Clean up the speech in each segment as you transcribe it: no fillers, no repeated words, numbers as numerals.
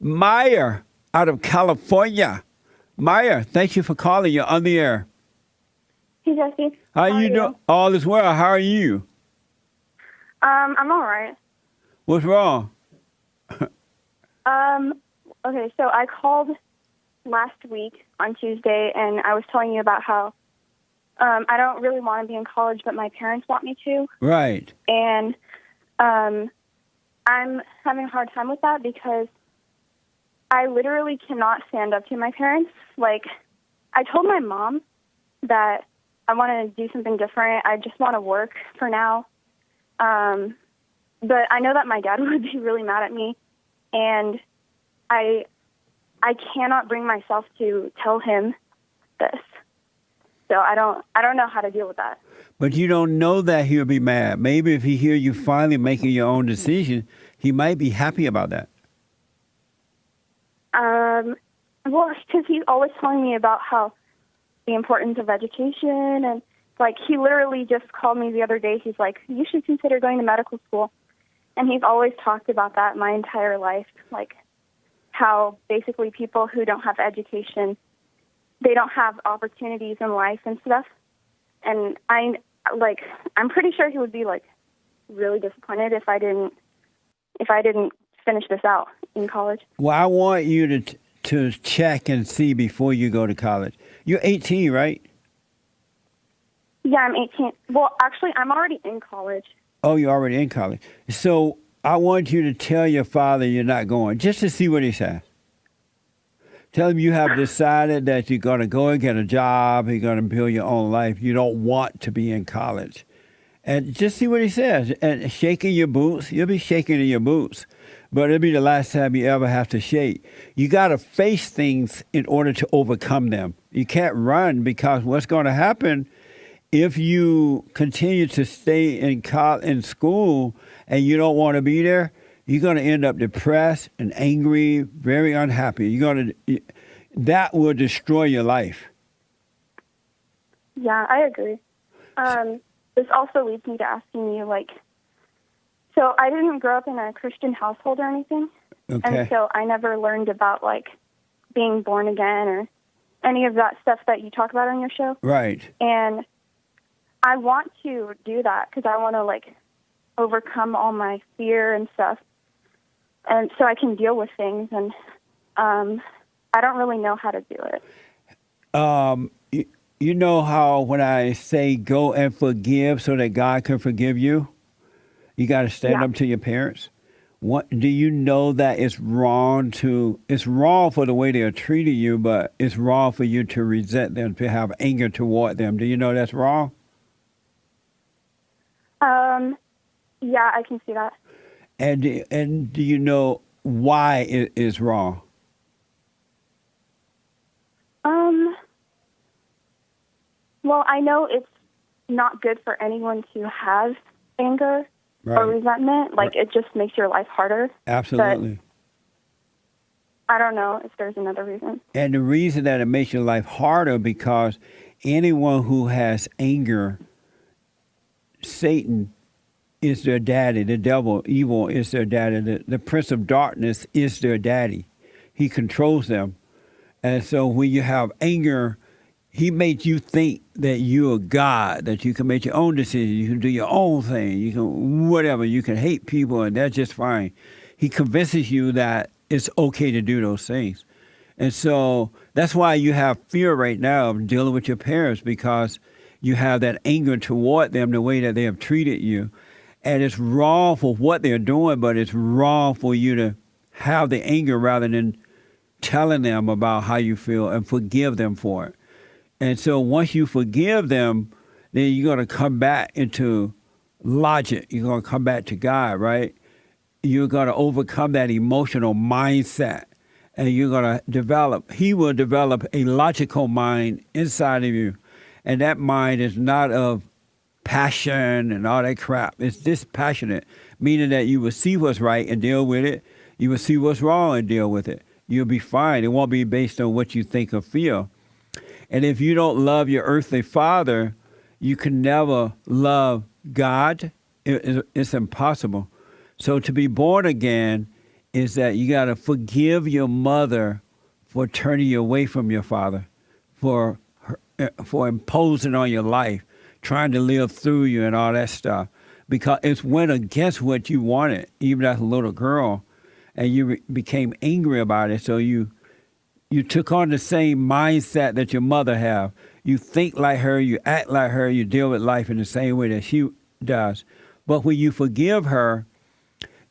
Meyer out of California. Meyer, thank you for calling. You're on the air. Hey, Jesse. How How are you doing? you? All is well. How are you? I'm all right. What's wrong? Um, okay, so I called last week on Tuesday, and I was telling you about how I don't really want to be in college, but my parents want me to. Right. And I'm having a hard time with that because I literally cannot stand up to my parents. Like, I told my mom that I want to do something different. I just want to work for now. But I know that my dad would be really mad at me, and I cannot bring myself to tell him this. So I don't know how to deal with that. But you don't know that he'll be mad. Maybe if he hear you finally making your own decision, he might be happy about that. Well, because he's always telling me about how the importance of education, and like he literally just called me the other day. He's like, "You should consider going to medical school," and he's always talked about that my entire life, like how basically people who don't have education, they don't have opportunities in life and stuff. And I'm pretty sure he would be like really disappointed if I didn't finish this out in college. Well, I want you to check and see before you go to college. You're 18, right? Yeah, I'm 18. Well, actually, I'm already in college. Oh, you're already in college. So I want you to tell your father you're not going, just to see what he says. Tell him you have decided that you're going to go and get a job. You're going to build your own life. You don't want to be in college. And just see what he says. And shaking your boots, you'll be shaking in your boots. But it'll be the last time you ever have to shake. You got to face things in order to overcome them. You can't run, because what's going to happen if you continue to stay in school and you don't want to be there, you're going to end up depressed and angry, very unhappy. That will destroy your life. Yeah, I agree. This also leads me to asking you, like, so I didn't grow up in a Christian household or anything, Okay. and so I never learned about, like, being born again or any of that stuff that you talk about on your show. Right. And I want to do that because I want to, like, overcome all my fear and stuff, and so I can deal with things, and I don't really know how to do it. You know how when I say go and forgive so that God can forgive you, you got to stand Yeah. up to your parents. What do you know that it's wrong for the way they are treating you, but it's wrong for you to resent them, to have anger toward them. Do you know that's wrong? Yeah, I can see that. And do you know why it is wrong? Well, I know it's not good for anyone to have anger or Right. resentment. Like, it just makes your life harder. Absolutely. I don't know if there's another reason. And the reason that it makes your life harder, because anyone who has anger, Satan is their daddy. The devil, evil, is their daddy. The prince of darkness is their daddy. He controls them. And so when you have anger, he makes you think that you're God, that you can make your own decisions, you can do your own thing, you can whatever, you can hate people, and that's just fine. He convinces you that it's okay to do those things. And so that's why you have fear right now of dealing with your parents, because you have that anger toward them, the way that they have treated you. And it's wrong for what they're doing, but it's wrong for you to have the anger rather than telling them about how you feel and forgive them for it. And so once you forgive them, then you're going to come back into logic. You're going to come back to God, right? You're going to overcome that emotional mindset, and you're going to he will develop a logical mind inside of you. And that mind is not of passion and all that crap. It's dispassionate, meaning that you will see what's right and deal with it. You will see what's wrong and deal with it. You'll be fine. It won't be based on what you think or feel. And if you don't love your earthly father, you can never love God. It's impossible. So to be born again is that you got to forgive your mother for turning you away from your father, for imposing on your life, trying to live through you and all that stuff, because it went against what you wanted, even as a little girl, and you became angry about it. So you took on the same mindset that your mother have. You think like her, you act like her, you deal with life in the same way that she does. But when you forgive her,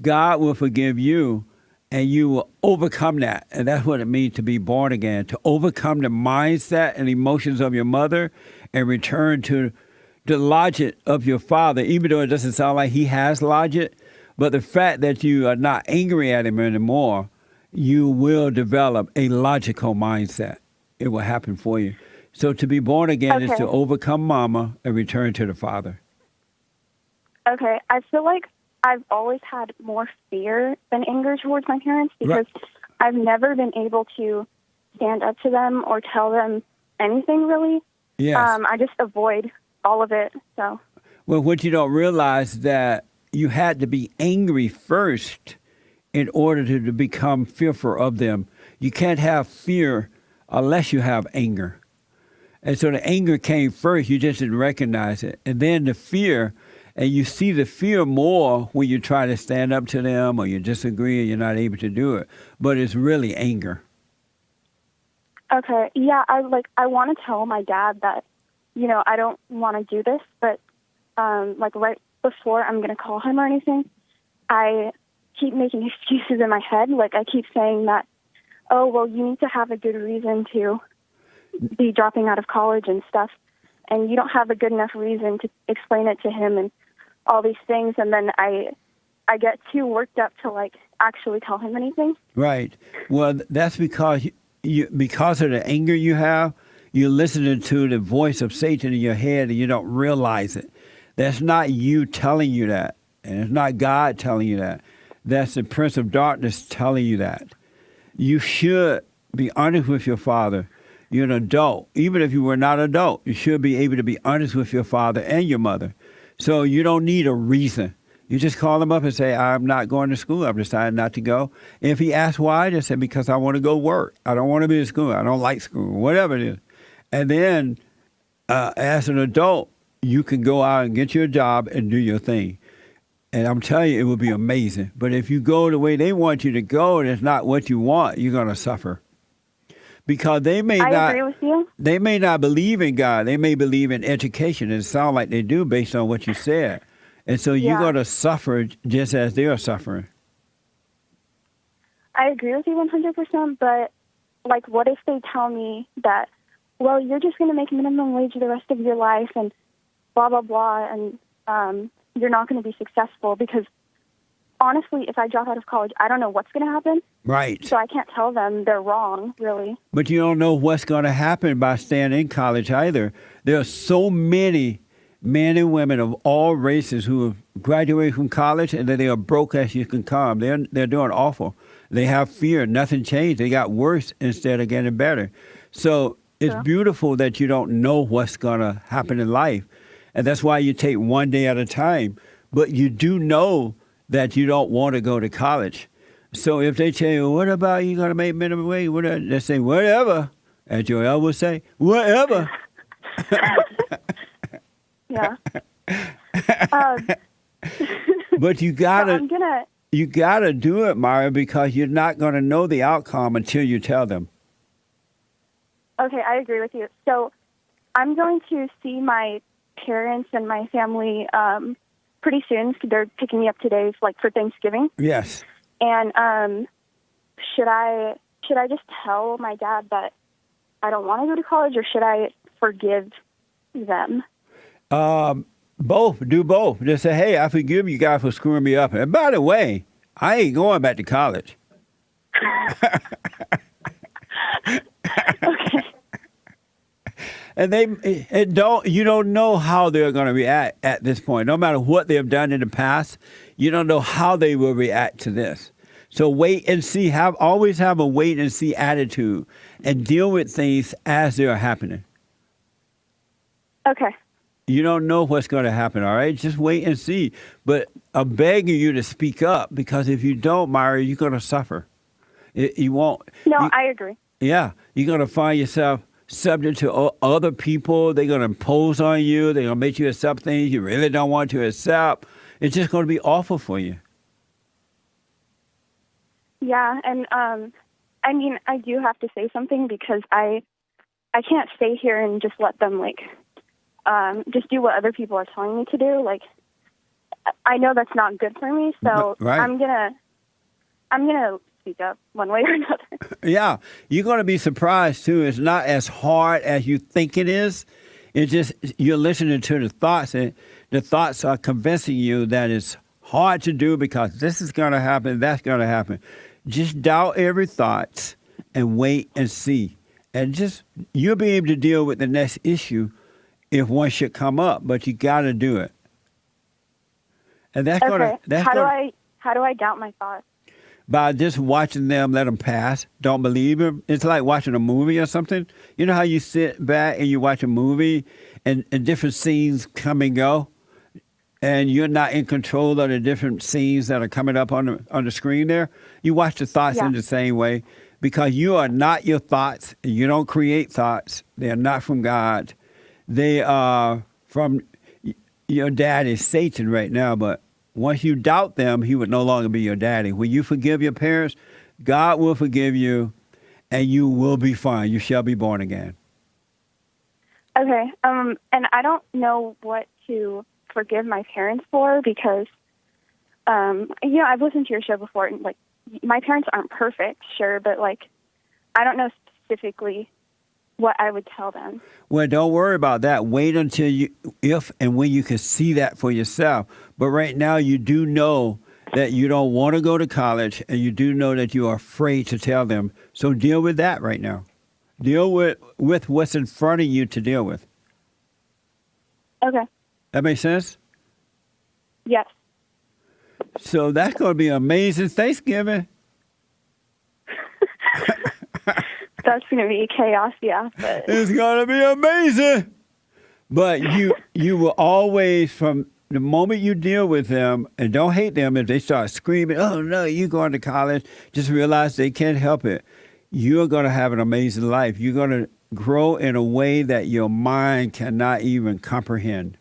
God will forgive you, and you will overcome that. And that's what it means to be born again, to overcome the mindset and emotions of your mother and return to the logic of your father, even though it doesn't sound like he has logic. But the fact that you are not angry at him anymore, you will develop a logical mindset. It will happen for you. So to be born again is to overcome mama and return to the father. Okay. I feel like I've always had more fear than anger towards my parents because I've never been able to stand up to them or tell them anything, really. Yes. I just avoid all of it. So. Well, what you don't realize that you had to be angry first in order to become fearful of them. You can't have fear unless you have anger. And so the anger came first. You just didn't recognize it. And then the fear, and you see the fear more when you try to stand up to them or you disagree and you're not able to do it. But it's really anger. Okay. Yeah, I want to tell my dad that, I don't want to do this, but right before I'm going to call him or anything, I keep making excuses in my head. Like, I keep saying that, oh, well, you need to have a good reason to be dropping out of college and stuff, and you don't have a good enough reason to explain it to him and all these things, and then I get too worked up to, actually tell him anything. Right. Well, that's because because of the anger you have, you're listening to the voice of Satan in your head and you don't realize it. That's not you telling you that, and it's not God telling you that. That's the Prince of Darkness telling you that. You should be honest with your father. You're an adult. Even if you were not an adult, you should be able to be honest with your father and your mother. So you don't need a reason. You just call them up and say, I'm not going to school. I've decided not to go. And if he asks why, just say, because I want to go work. I don't want to be in school. I don't like school, whatever it is. And then as an adult, you can go out and get your job and do your thing. And I'm telling you, it will be amazing. But if you go the way they want you to go and it's not what you want, you're going to suffer. Because they may I agree with you. They may not believe in God. They may believe in education. And it sounds like they do based on what you said. And so you're going to suffer just as they are suffering. I agree with you 100%, but, what if they tell me that, well, you're just going to make minimum wage the rest of your life and blah, blah, blah, and you're not going to be successful? Because, honestly, if I drop out of college, I don't know what's going to happen. Right. So I can't tell them they're wrong, really. But you don't know what's going to happen by staying in college either. There are so many men and women of all races who have graduated from college and they are broke as you can come. They're doing awful. They have fear. Nothing changed. They got worse instead of getting better. So it's beautiful that you don't know what's going to happen in life. And that's why you take one day at a time. But you do know that you don't want to go to college. So if they tell you, what about you going to make minimum wage? They say, whatever. As Joel would say, whatever. Yeah. But you gotta do it, Mara, because you're not gonna know the outcome until you tell them. Okay, I agree with you. So I'm going to see my parents and my family pretty soon. They're picking me up today, for Thanksgiving. Yes. And should I just tell my dad that I don't want to go to college, or should I forgive them? Both. Do both. Just say, hey, I forgive you guys for screwing me up. And by the way, I ain't going back to college. Okay. And you don't know how they're going to react at this point. No matter what they've done in the past, you don't know how they will react to this. So wait and see. Always have a wait and see attitude and deal with things as they are happening. Okay. You don't know what's going to happen, all right? Just wait and see. But I'm begging you to speak up because if you don't, Myra, you're going to suffer. You won't. No, You, I agree. yeah, you're going to find yourself subject to other people. They're going to impose on you. They're going to make you accept things you really don't want to accept. It's just going to be awful for you. Yeah, and I mean, I do have to say something because I can't stay here and just let them like just do what other people are telling me to do. Like, I know that's not good for me, so Right. I'm gonna speak up one way or another. Yeah, you're going to be surprised too. It's not as hard as you think it is. It's just you're listening to the thoughts, and the thoughts are convincing you that it's hard to do because this is going to happen, that's going to happen. Just doubt every thought and wait and see. And just you'll be able to deal with the next issue if one should come up, but you got to do it. And that's Okay. gonna How do I doubt my thoughts? by just watching them let them pass. Don't believe them. It's like watching a movie or something. You know how you sit back and you watch a movie and different scenes come and go, and you're not in control of the different scenes that are coming up on the screen there. You watch the thoughts Yeah. in the same way because you are not your thoughts. You don't create thoughts. They are not from God. They are from your daddy, Satan, right now. But once you doubt them, he would no longer be your daddy. When you forgive your parents, God will forgive you, and you will be fine. You shall be born again. Okay. And I don't know what to forgive my parents for because, I've listened to your show before, and like, my parents aren't perfect, sure, but like, I don't know specifically what I would tell them. Well, don't worry about that. Wait until if and when you can see that for yourself. But right now, you do know that you don't want to go to college, and you do know that you are afraid to tell them. So deal with that right now. Deal with what's in front of you to deal with. Okay. That makes sense? Yes. So that's going to be amazing Thanksgiving. That's going to be chaos, yeah. But It's going to be amazing. But you will always, from the moment you deal with them, and don't hate them if they start screaming, oh, no, you're going to college, just realize they can't help it. You're going to have an amazing life. You're going to grow in a way that your mind cannot even comprehend.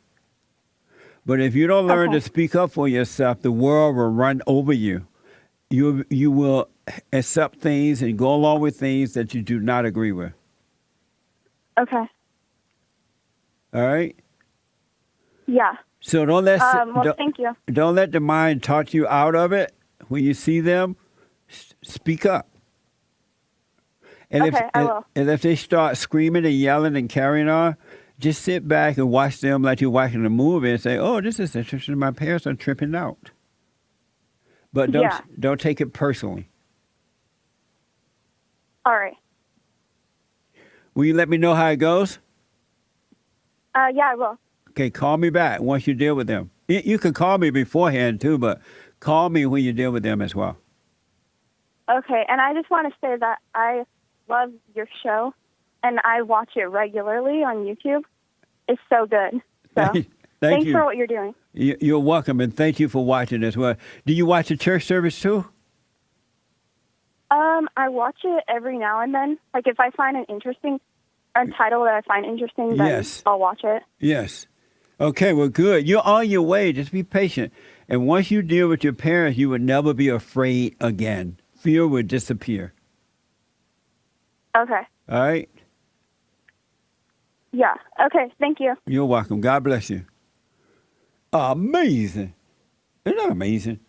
But if you don't learn to speak up for yourself, the world will run over you. You will accept things and go along with things that you do not agree with. okay. All right? Yeah. So don't let Thank you. don't let the mind talk you out of it. When you see them, speak up. And Okay, I will. And if they start screaming and yelling and carrying on, just sit back and watch them like you're watching a movie and say, oh, this is interesting. My parents are tripping out. But don't take it personally. All right. Will you let me know how it goes? Yeah, I will. Okay, call me back once you deal with them. You can call me beforehand too, but call me when you deal with them as well. Okay, and I just want to say that I love your show, and I watch it regularly on YouTube. It's so good. So thanks you. for what you're doing. You're welcome, and thank you for watching as well. Do you watch the church service too? I watch it every now and then. Like if I find a title that I find interesting, then Yes. I'll watch it. Yes. Okay, well, good. You're on your way. Just be patient. And once you deal with your parents, you would never be afraid again. Fear would disappear. Okay. All right? Yeah. Okay. Thank you. You're welcome. God bless you. Amazing. Isn't that amazing?